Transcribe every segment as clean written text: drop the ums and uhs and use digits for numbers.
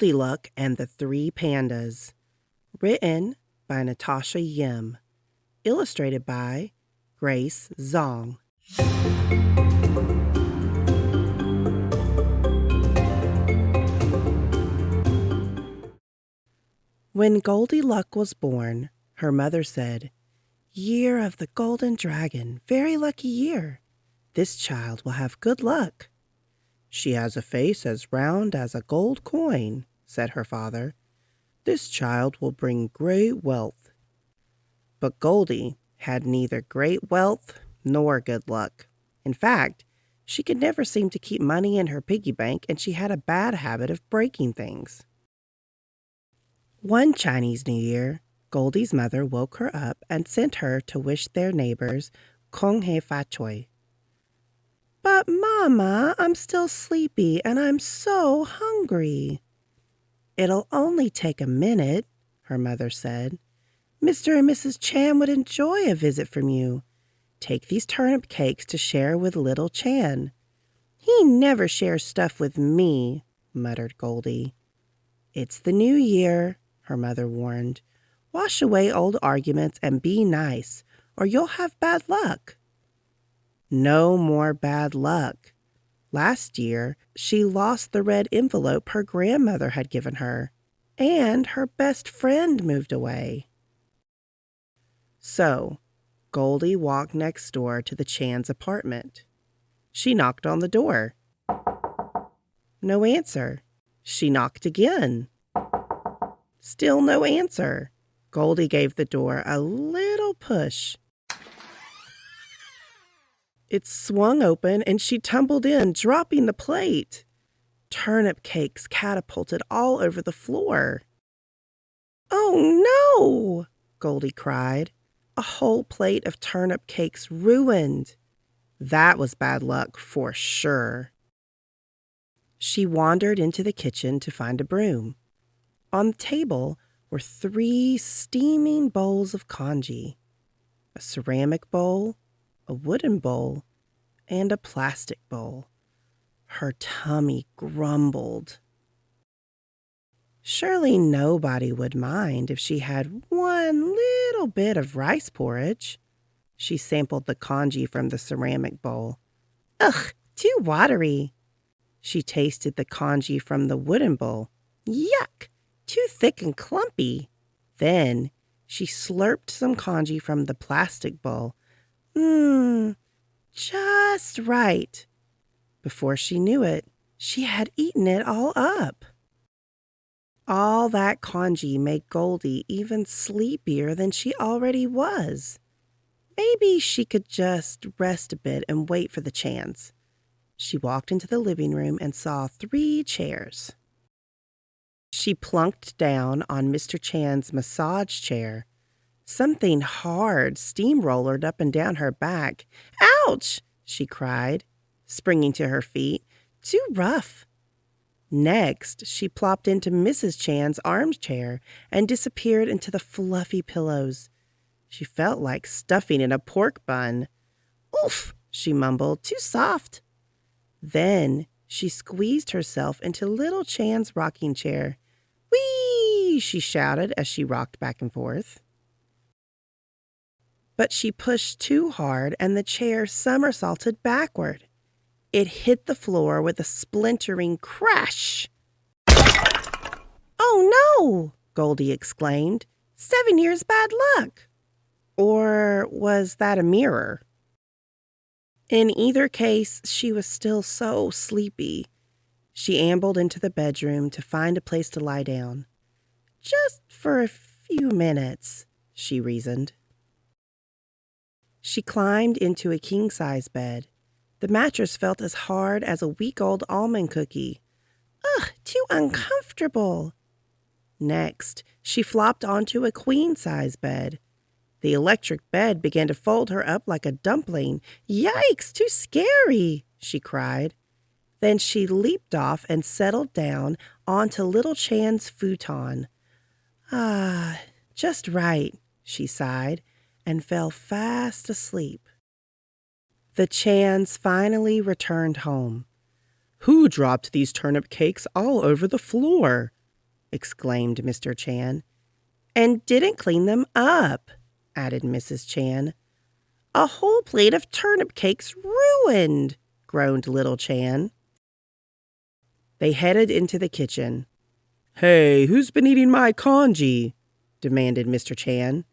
Goldilocks and the Three Pandas. Written by Natasha Yim. Illustrated by Grace Zong. When Goldilocks was born, her mother said, "Year of the Golden Dragon, very lucky year. This child will have good luck." "She has a face as round as a gold coin," said her father. "This child will bring great wealth." But Goldie had neither great wealth nor good luck. In fact, she could never seem to keep money in her piggy bank, and she had a bad habit of breaking things. One Chinese New Year, Goldie's mother woke her up and sent her to wish their neighbors Kong He Fa Choi. "But Mama, I'm still sleepy and I'm so hungry." "It'll only take a minute," her mother said. "Mr. and Mrs. Chan would enjoy a visit from you. Take these turnip cakes to share with little Chan." "He never shares stuff with me," muttered Goldie. "It's the new year," her mother warned. "Wash away old arguments and be nice, or you'll have bad luck." No more bad luck. Last year, she lost the red envelope her grandmother had given her, and her best friend moved away. So, Goldie walked next door to the Chan's apartment. She knocked on the door. No answer. She knocked again. Still no answer. Goldie gave the door a little push. It swung open and she tumbled in, dropping the plate. Turnip cakes catapulted all over the floor. "Oh no!" Goldie cried. A whole plate of turnip cakes ruined. That was bad luck for sure. She wandered into the kitchen to find a broom. On the table were 3 steaming bowls of congee, a ceramic bowl, a wooden bowl, and a plastic bowl. Her tummy grumbled. Surely nobody would mind if she had one little bit of rice porridge. She sampled the congee from the ceramic bowl. "Ugh, too watery." She tasted the congee from the wooden bowl. "Yuck, too thick and clumpy." Then she slurped some congee from the plastic bowl. Just right. Before she knew it, she had eaten it all up. All that congee made Goldie even sleepier than she already was. Maybe she could just rest a bit and wait for the chance. She walked into the living room and saw 3 chairs. She plunked down on Mr. Chan's massage chair. Something hard steamrollered up and down her back. "Ouch!" she cried, springing to her feet. "Too rough." Next, she plopped into Mrs. Chan's armchair and disappeared into the fluffy pillows. She felt like stuffing in a pork bun. "Oof," she mumbled, "too soft." Then she squeezed herself into little Chan's rocking chair. "Whee!" she shouted as she rocked back and forth. But she pushed too hard and the chair somersaulted backward. It hit the floor with a splintering crash. "Oh no!" Goldie exclaimed. 7 years bad luck. Or was that a mirror? In either case, she was still so sleepy. She ambled into the bedroom to find a place to lie down. "Just for a few minutes," she reasoned. She climbed into a king-size bed. The mattress felt as hard as a week-old almond cookie. "Ugh, too uncomfortable." Next, she flopped onto a queen-size bed. The electric bed began to fold her up like a dumpling. "Yikes, too scary," she cried. Then she leaped off and settled down onto little Chan's futon. "Ah, just right," she sighed, and fell fast asleep. The Chans finally returned home. "Who dropped these turnip cakes all over the floor?" exclaimed Mr. Chan. And didn't clean them up, added Mrs. Chan. A whole plate of turnip cakes ruined, groaned Little Chan. They headed into the kitchen. Hey, who's been eating my congee? Demanded Mr. Chan.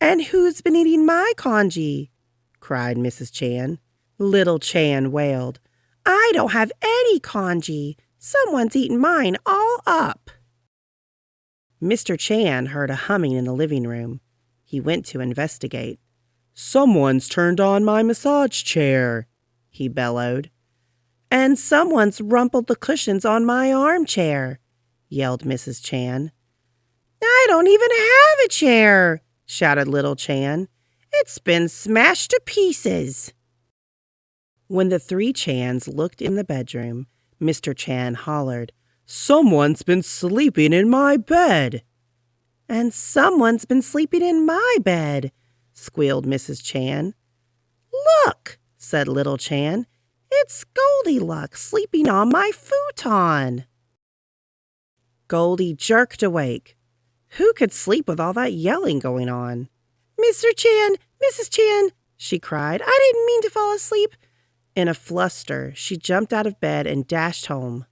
And who's been eating my congee? Cried Mrs. Chan. Little Chan wailed. I don't have any congee. Someone's eaten mine all up. Mr. Chan heard a humming in the living room. He went to investigate. Someone's turned on my massage chair, he bellowed. And someone's rumpled the cushions on my armchair, yelled Mrs. Chan. I don't even have a chair, shouted Little Chan. It's been smashed to pieces. When the three Chans looked in the bedroom, Mr. Chan hollered, Someone's been sleeping in my bed. And someone's been sleeping in my bed, squealed Mrs. Chan. Look, said Little Chan. It's Goldilocks sleeping on my futon. Goldie jerked awake. Who could sleep with all that yelling going on? Mr. Chan, Mrs. Chan, she cried. I didn't mean to fall asleep. In a fluster, she jumped out of bed and dashed home.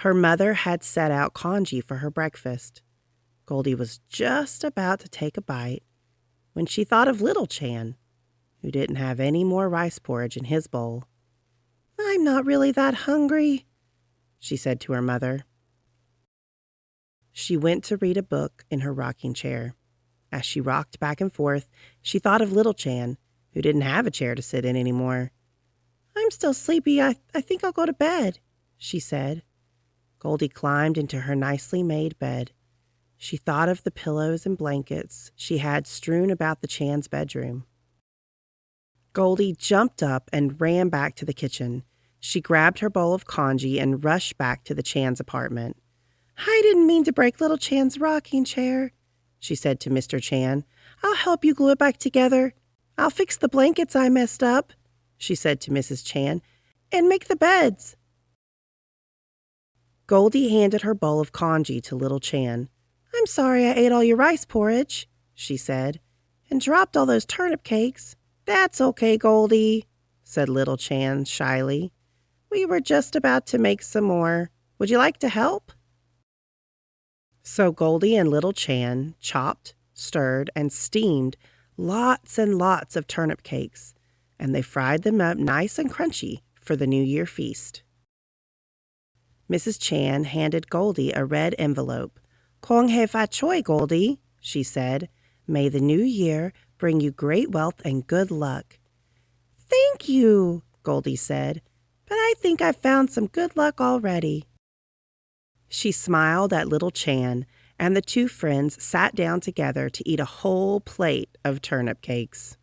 Her mother had set out congee for her breakfast. Goldie was just about to take a bite when she thought of Little Chan, who didn't have any more rice porridge in his bowl. I'm not really that hungry, she said to her mother. She went to read a book in her rocking chair. As she rocked back and forth, she thought of Little Chan, who didn't have a chair to sit in anymore. I'm still sleepy. I think I'll go to bed, she said. Goldie climbed into her nicely made bed. She thought of the pillows and blankets she had strewn about the Chan's bedroom. Goldie jumped up and ran back to the kitchen. She grabbed her bowl of congee and rushed back to the Chan's apartment. I didn't mean to break Little Chan's rocking chair, she said to Mr. Chan. I'll help you glue it back together. I'll fix the blankets I messed up, she said to Mrs. Chan, and make the beds. Goldie handed her bowl of congee to Little Chan. I'm sorry I ate all your rice porridge, she said, and dropped all those turnip cakes. That's okay, Goldie, said Little Chan shyly. We were just about to make some more. Would you like to help? So Goldie and Little Chan chopped, stirred, and steamed lots and lots of turnip cakes, and they fried them up nice and crunchy for the New Year feast. Mrs. Chan handed Goldie a red envelope. Kong he fa choi, Goldie, she said. May the new year bring you great wealth and good luck. Thank you, Goldie said, but I think I've found some good luck already. She smiled at Little Chan, and the two friends sat down together to eat a whole plate of turnip cakes.